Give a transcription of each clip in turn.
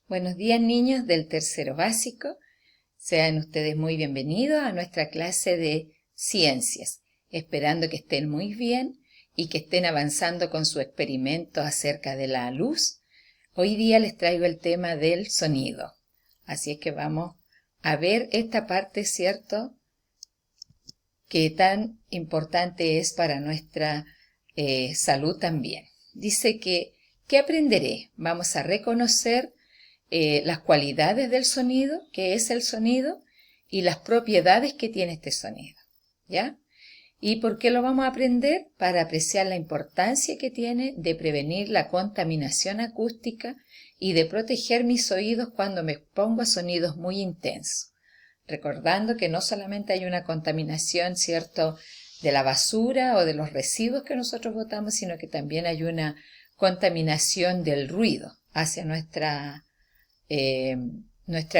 Buenos días, niños del tercero básico. Sean ustedes muy bienvenidos a nuestra clase de ciencias, esperando que estén muy bien y que estén avanzando con su experimento acerca de la luz. Hoy día les traigo el tema del sonido, así es que vamos a ver esta parte, ¿cierto?, que tan importante es para nuestra salud también. Dice que, ¿qué aprenderé? Vamos a reconocer las cualidades del sonido, qué es el sonido, y las propiedades que tiene este sonido, ¿ya? ¿Y por qué lo vamos a aprender? Para apreciar la importancia que tiene de prevenir la contaminación acústica y de proteger mis oídos cuando me expongo a sonidos muy intensos. Recordando que no solamente hay una contaminación, ¿cierto?, de la basura o de los residuos que nosotros botamos, sino que también hay una contaminación del ruido hacia nuestra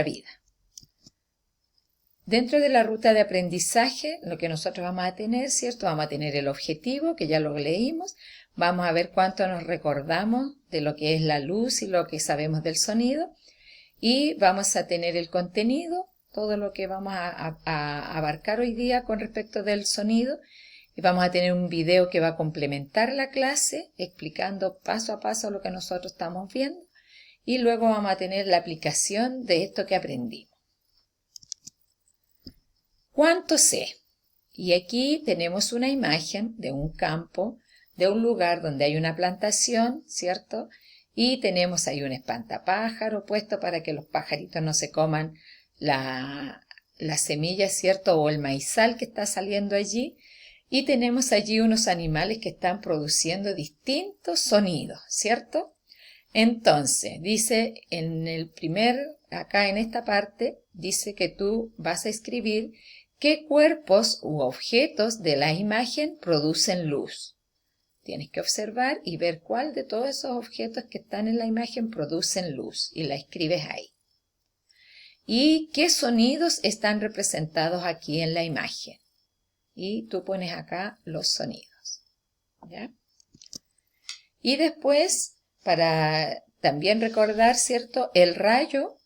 vida. Dentro de la ruta de aprendizaje, lo que nosotros vamos a tener, ¿cierto? Vamos a tener el objetivo, que ya lo leímos. Vamos a ver cuánto nos recordamos de lo que es la luz y lo que sabemos del sonido. Y vamos a tener el contenido, todo lo que vamos a abarcar hoy día con respecto del sonido. Y vamos a tener un video que va a complementar la clase, explicando paso a paso lo que nosotros estamos viendo. Y luego vamos a tener la aplicación de esto que aprendimos. ¿Cuánto sé? Y aquí tenemos una imagen de un campo, de un lugar donde hay una plantación, ¿cierto? Y tenemos ahí un espantapájaro puesto para que los pajaritos no se coman la semilla, ¿cierto? O el maizal que está saliendo allí. Y tenemos allí unos animales que están produciendo distintos sonidos, ¿cierto? Entonces, dice acá en esta parte, dice que tú vas a escribir qué cuerpos u objetos de la imagen producen luz. Tienes que observar y ver cuál de todos esos objetos que están en la imagen producen luz y la escribes ahí. Y qué sonidos están representados aquí en la imagen. Y tú pones acá los sonidos, ¿ya? Y después, para también recordar, ¿cierto?, el rayo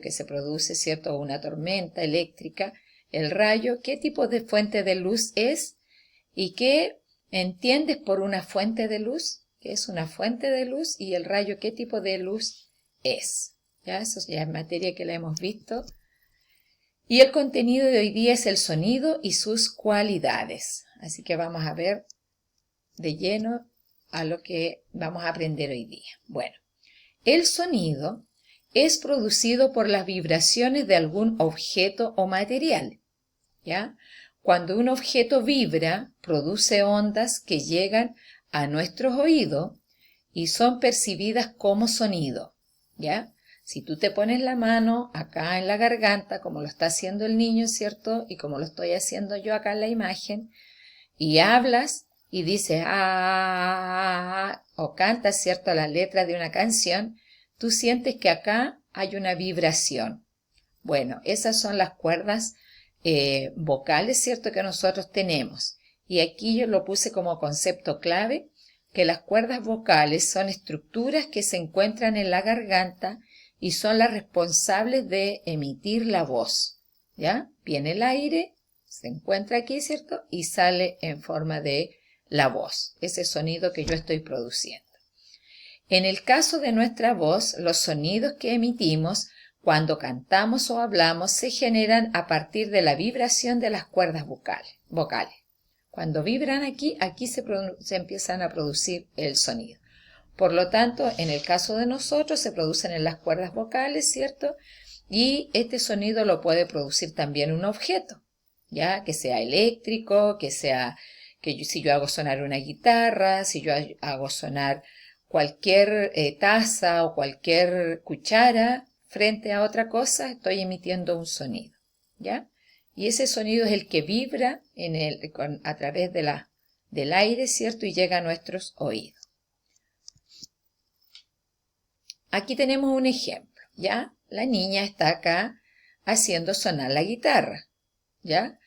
que se produce, ¿cierto?, una tormenta eléctrica, el rayo, qué tipo de fuente de luz es y qué entiendes por una fuente de luz, qué es una fuente de luz y el rayo, qué tipo de luz es. ¿Ya? Eso ya es materia que la hemos visto. Y el contenido de hoy día es el sonido y sus cualidades. Así que vamos a ver de lleno a lo que vamos a aprender hoy día. Bueno, el sonido es producido por las vibraciones de algún objeto o material, ¿ya? Cuando un objeto vibra, produce ondas que llegan a nuestros oídos y son percibidas como sonido, ¿ya? Si tú te pones la mano acá en la garganta, como lo está haciendo el niño, ¿cierto? Y como lo estoy haciendo yo acá en la imagen, y hablas y dices ah, o cantas, ¿cierto?, la letra de una canción, tú sientes que acá hay una vibración. Bueno, esas son las cuerdas vocales, ¿cierto?, que nosotros tenemos. Y aquí yo lo puse como concepto clave, que las cuerdas vocales son estructuras que se encuentran en la garganta y son las responsables de emitir la voz, ¿ya? Viene el aire, se encuentra aquí, ¿cierto?, y sale en forma de la voz, ese sonido que yo estoy produciendo. En el caso de nuestra voz, los sonidos que emitimos cuando cantamos o hablamos se generan a partir de la vibración de las cuerdas vocales. Cuando vibran aquí se empiezan a producir el sonido. Por lo tanto, en el caso de nosotros se producen en las cuerdas vocales, ¿cierto? Y este sonido lo puede producir también un objeto, ya que sea eléctrico, si yo hago sonar una guitarra, si yo hago sonar cualquier taza o cualquier cuchara frente a otra cosa, estoy emitiendo un sonido, ¿ya? Y ese sonido es el que vibra a través del aire, ¿cierto? Y llega a nuestros oídos. Aquí tenemos un ejemplo, ¿ya? La niña está acá haciendo sonar la guitarra, ¿ya?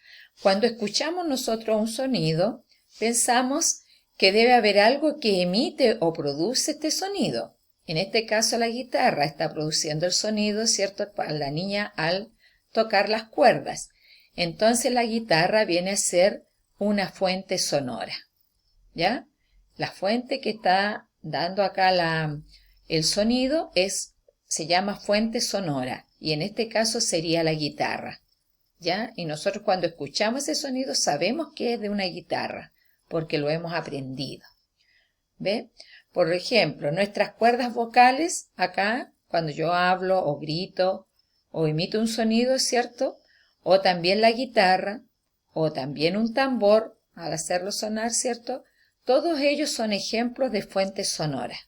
Cuando escuchamos nosotros un sonido, pensamos que debe haber algo que emite o produce este sonido, En este caso la guitarra está produciendo el sonido, ¿cierto?, para la niña al tocar las cuerdas. Entonces la guitarra viene a ser una fuente sonora, ¿ya? La fuente que está dando acá el sonido se llama fuente sonora y en este caso sería la guitarra, ¿ya? Y nosotros cuando escuchamos ese sonido sabemos que es de una guitarra porque lo hemos aprendido. ¿Ve? Por ejemplo, nuestras cuerdas vocales acá, cuando yo hablo o grito o emito un sonido, ¿cierto? O también la guitarra o también un tambor al hacerlo sonar, ¿cierto? Todos ellos son ejemplos de fuentes sonoras.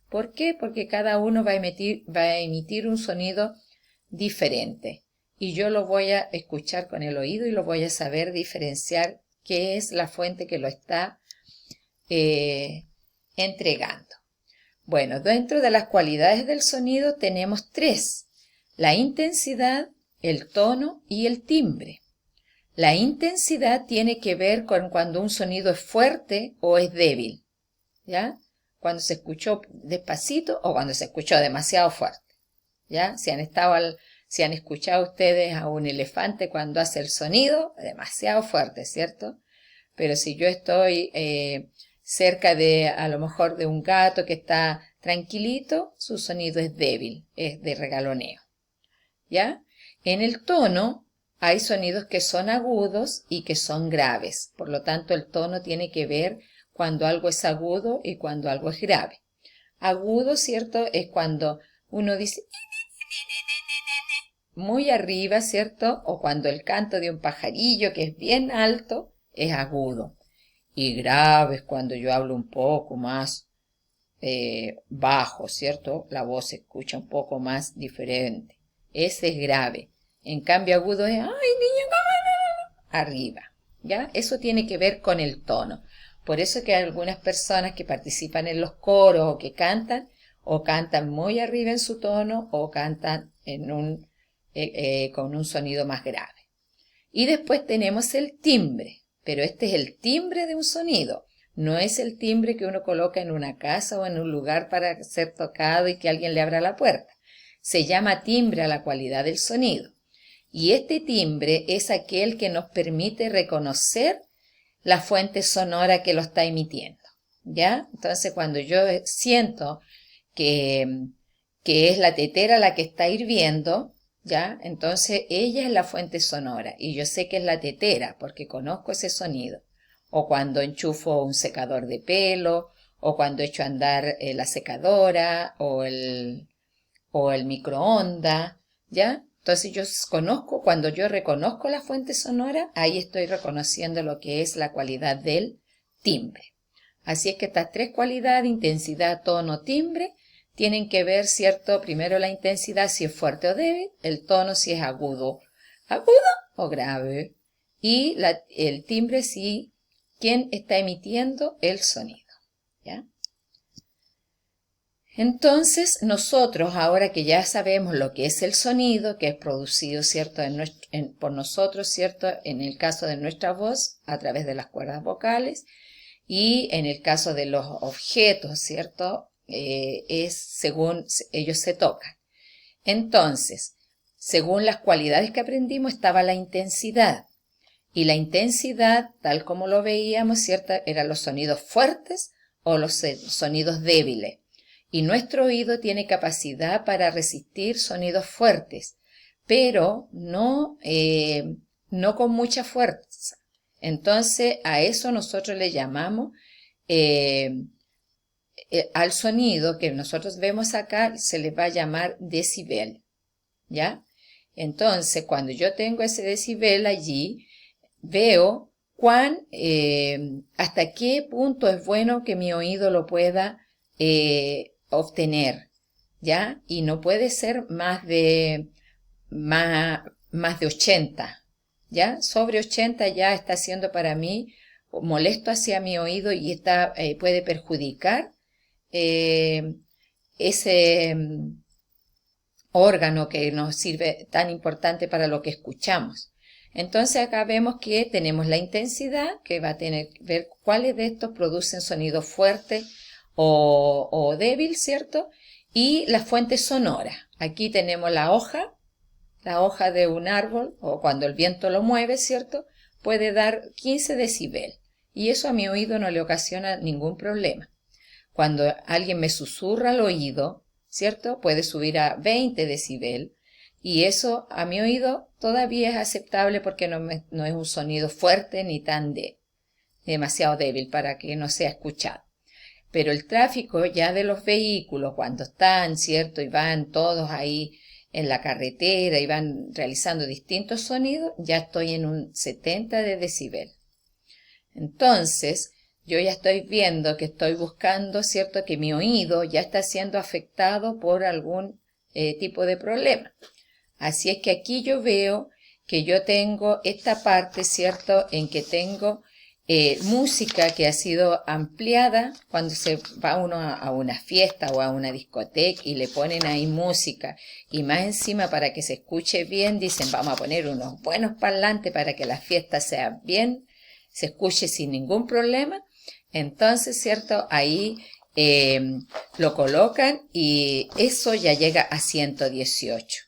¿Por qué? Porque cada uno va a emitir un sonido diferente y yo lo voy a escuchar con el oído y lo voy a saber diferenciar qué es la fuente que lo está entregando. Bueno, dentro de las cualidades del sonido tenemos 3: la intensidad, el tono y el timbre. La intensidad tiene que ver con cuando un sonido es fuerte o es débil, ¿ya? Cuando se escuchó despacito o cuando se escuchó demasiado fuerte, ¿ya? Si han escuchado ustedes a un elefante cuando hace el sonido, demasiado fuerte, ¿cierto? Pero si yo estoy cerca a lo mejor de un gato que está tranquilito, su sonido es débil, es de regaloneo, ¿ya? En el tono hay sonidos que son agudos y que son graves, por lo tanto el tono tiene que ver cuando algo es agudo y cuando algo es grave. Agudo, ¿cierto?, es cuando uno dice muy arriba, ¿cierto?, o cuando el canto de un pajarillo que es bien alto es agudo. Y grave es cuando yo hablo un poco más bajo, ¿cierto? La voz se escucha un poco más diferente. Ese es grave. En cambio agudo es, ¡ay, niño, cómo no! Arriba, ¿ya? Eso tiene que ver con el tono. Por eso que hay algunas personas que participan en los coros o cantan muy arriba en su tono, o cantan con un sonido más grave. Y después tenemos el timbre, pero este es el timbre de un sonido. No es el timbre que uno coloca en una casa o en un lugar para ser tocado y que alguien le abra la puerta. Se llama timbre a la cualidad del sonido. Y este timbre es aquel que nos permite reconocer la fuente sonora que lo está emitiendo, ¿ya? Entonces, cuando yo siento que es la tetera la que está hirviendo, ¿ya? Entonces, ella es la fuente sonora y yo sé que es la tetera porque conozco ese sonido. O cuando enchufo un secador de pelo, o cuando echo a andar la secadora o el microondas, ¿ya? Entonces cuando yo reconozco la fuente sonora, ahí estoy reconociendo lo que es la cualidad del timbre. Así es que estas 3 cualidades, intensidad, tono, timbre, tienen que ver, ¿cierto? Primero la intensidad si es fuerte o débil, el tono si es agudo o grave, y el timbre si quién está emitiendo el sonido, ¿ya? Entonces, nosotros, ahora que ya sabemos lo que es el sonido, que es producido, ¿cierto?, por nosotros, ¿cierto?, en el caso de nuestra voz, a través de las cuerdas vocales, y en el caso de los objetos, ¿cierto?, es según ellos se tocan. Entonces, según las cualidades que aprendimos, estaba la intensidad. Y la intensidad, tal como lo veíamos, ¿cierto?, eran los sonidos fuertes o los sonidos débiles. Y nuestro oído tiene capacidad para resistir sonidos fuertes, pero no con mucha fuerza. Entonces, a eso nosotros le llamamos, al sonido que nosotros vemos acá, se le va a llamar decibel, ¿ya? Entonces, cuando yo tengo ese decibel allí, veo hasta qué punto es bueno que mi oído lo pueda obtener, ¿ya? Y no puede ser más de 80, ¿ya? Sobre 80 ya está siendo para mí molesto hacia mi oído y puede perjudicar ese órgano que nos sirve tan importante para lo que escuchamos. Entonces acá vemos que tenemos la intensidad, que va a tener que ver cuáles de estos producen sonido fuerte o débil, ¿cierto? Y las fuentes sonoras. Aquí tenemos la hoja de un árbol, o cuando el viento lo mueve, ¿cierto? Puede dar 15 decibel. Y eso a mi oído no le ocasiona ningún problema. Cuando alguien me susurra al oído, ¿cierto? Puede subir a 20 decibel. Y eso a mi oído todavía es aceptable porque no es un sonido fuerte ni demasiado débil para que no sea escuchado. Pero el tráfico ya de los vehículos, cuando están, ¿cierto? Y van todos ahí en la carretera y van realizando distintos sonidos, ya estoy en un 70 de decibel. Entonces, yo ya estoy viendo que estoy buscando, ¿cierto? Que mi oído ya está siendo afectado por algún tipo de problema. Así es que aquí yo veo que yo tengo esta parte, ¿cierto? En que tengo música que ha sido ampliada cuando se va uno a una fiesta o a una discoteca y le ponen ahí música y más encima para que se escuche bien dicen vamos a poner unos buenos parlantes para que la fiesta sea bien, se escuche sin ningún problema. Entonces, ¿cierto? Ahí lo colocan y eso ya llega a 118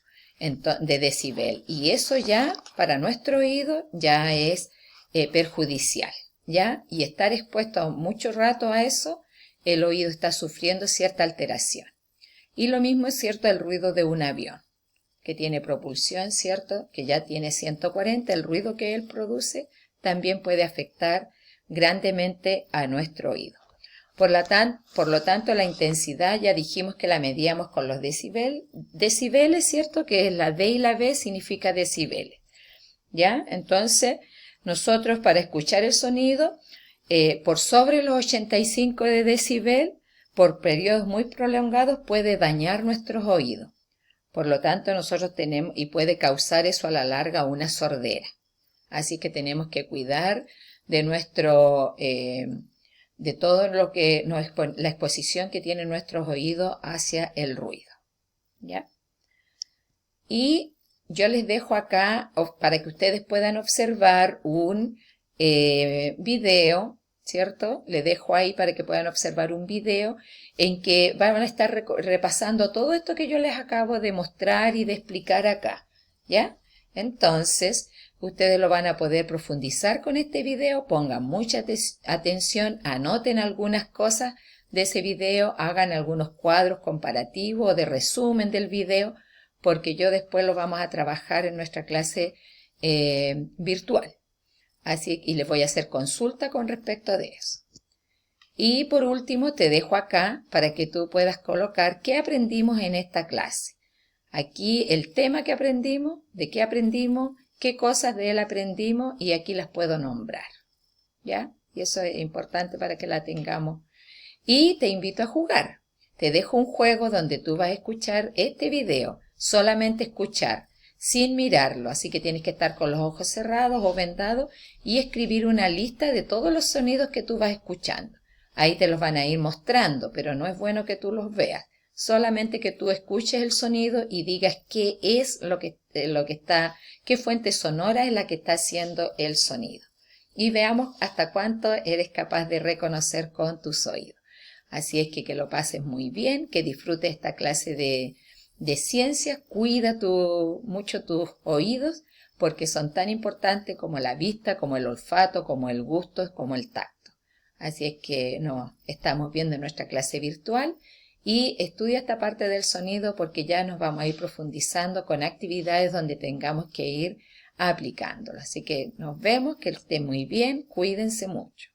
de decibel y eso ya para nuestro oído ya es perjudicial. ¿Ya? Y estar expuesto mucho rato a eso, el oído está sufriendo cierta alteración. Y lo mismo es cierto el ruido de un avión, que tiene propulsión, ¿cierto? Que ya tiene 140, el ruido que él produce también puede afectar grandemente a nuestro oído. Por lo tanto, la intensidad ya dijimos que la medíamos con los decibeles, ¿cierto? Que es la D y la B significa decibeles. ¿Ya? Entonces, nosotros para escuchar el sonido, por sobre los 85 de decibel, por periodos muy prolongados, puede dañar nuestros oídos. Por lo tanto, nosotros tenemos, y puede causar eso a la larga una sordera. Así que tenemos que cuidar de de todo lo que la exposición que tienen nuestros oídos hacia el ruido. ¿Ya? Y yo les dejo acá para que ustedes puedan observar un video, ¿cierto? Les dejo ahí para que puedan observar un video en que van a estar repasando todo esto que yo les acabo de mostrar y de explicar acá, ¿ya? Entonces, ustedes lo van a poder profundizar con este video, pongan mucha atención, anoten algunas cosas de ese video, hagan algunos cuadros comparativos o de resumen del video, porque yo después lo vamos a trabajar en nuestra clase virtual. Así, y les voy a hacer consulta con respecto de eso. Y por último te dejo acá para que tú puedas colocar qué aprendimos en esta clase. Aquí el tema que aprendimos, de qué aprendimos, qué cosas de él aprendimos y aquí las puedo nombrar. ¿Ya? Y eso es importante para que la tengamos. Y te invito a jugar. Te dejo un juego donde tú vas a escuchar este video. Solamente escuchar, sin mirarlo, así que tienes que estar con los ojos cerrados o vendados y escribir una lista de todos los sonidos que tú vas escuchando. Ahí te los van a ir mostrando, pero no es bueno que tú los veas, solamente que tú escuches el sonido y digas qué es lo que está, qué fuente sonora es la que está haciendo el sonido. Y veamos hasta cuánto eres capaz de reconocer con tus oídos. Así es que lo pases muy bien, que disfrutes esta clase de ciencia, cuida mucho tus oídos porque son tan importantes como la vista, como el olfato, como el gusto, como el tacto. Así es que nos estamos viendo en nuestra clase virtual y estudia esta parte del sonido porque ya nos vamos a ir profundizando con actividades donde tengamos que ir aplicándolo. Así que nos vemos, que estén muy bien, cuídense mucho.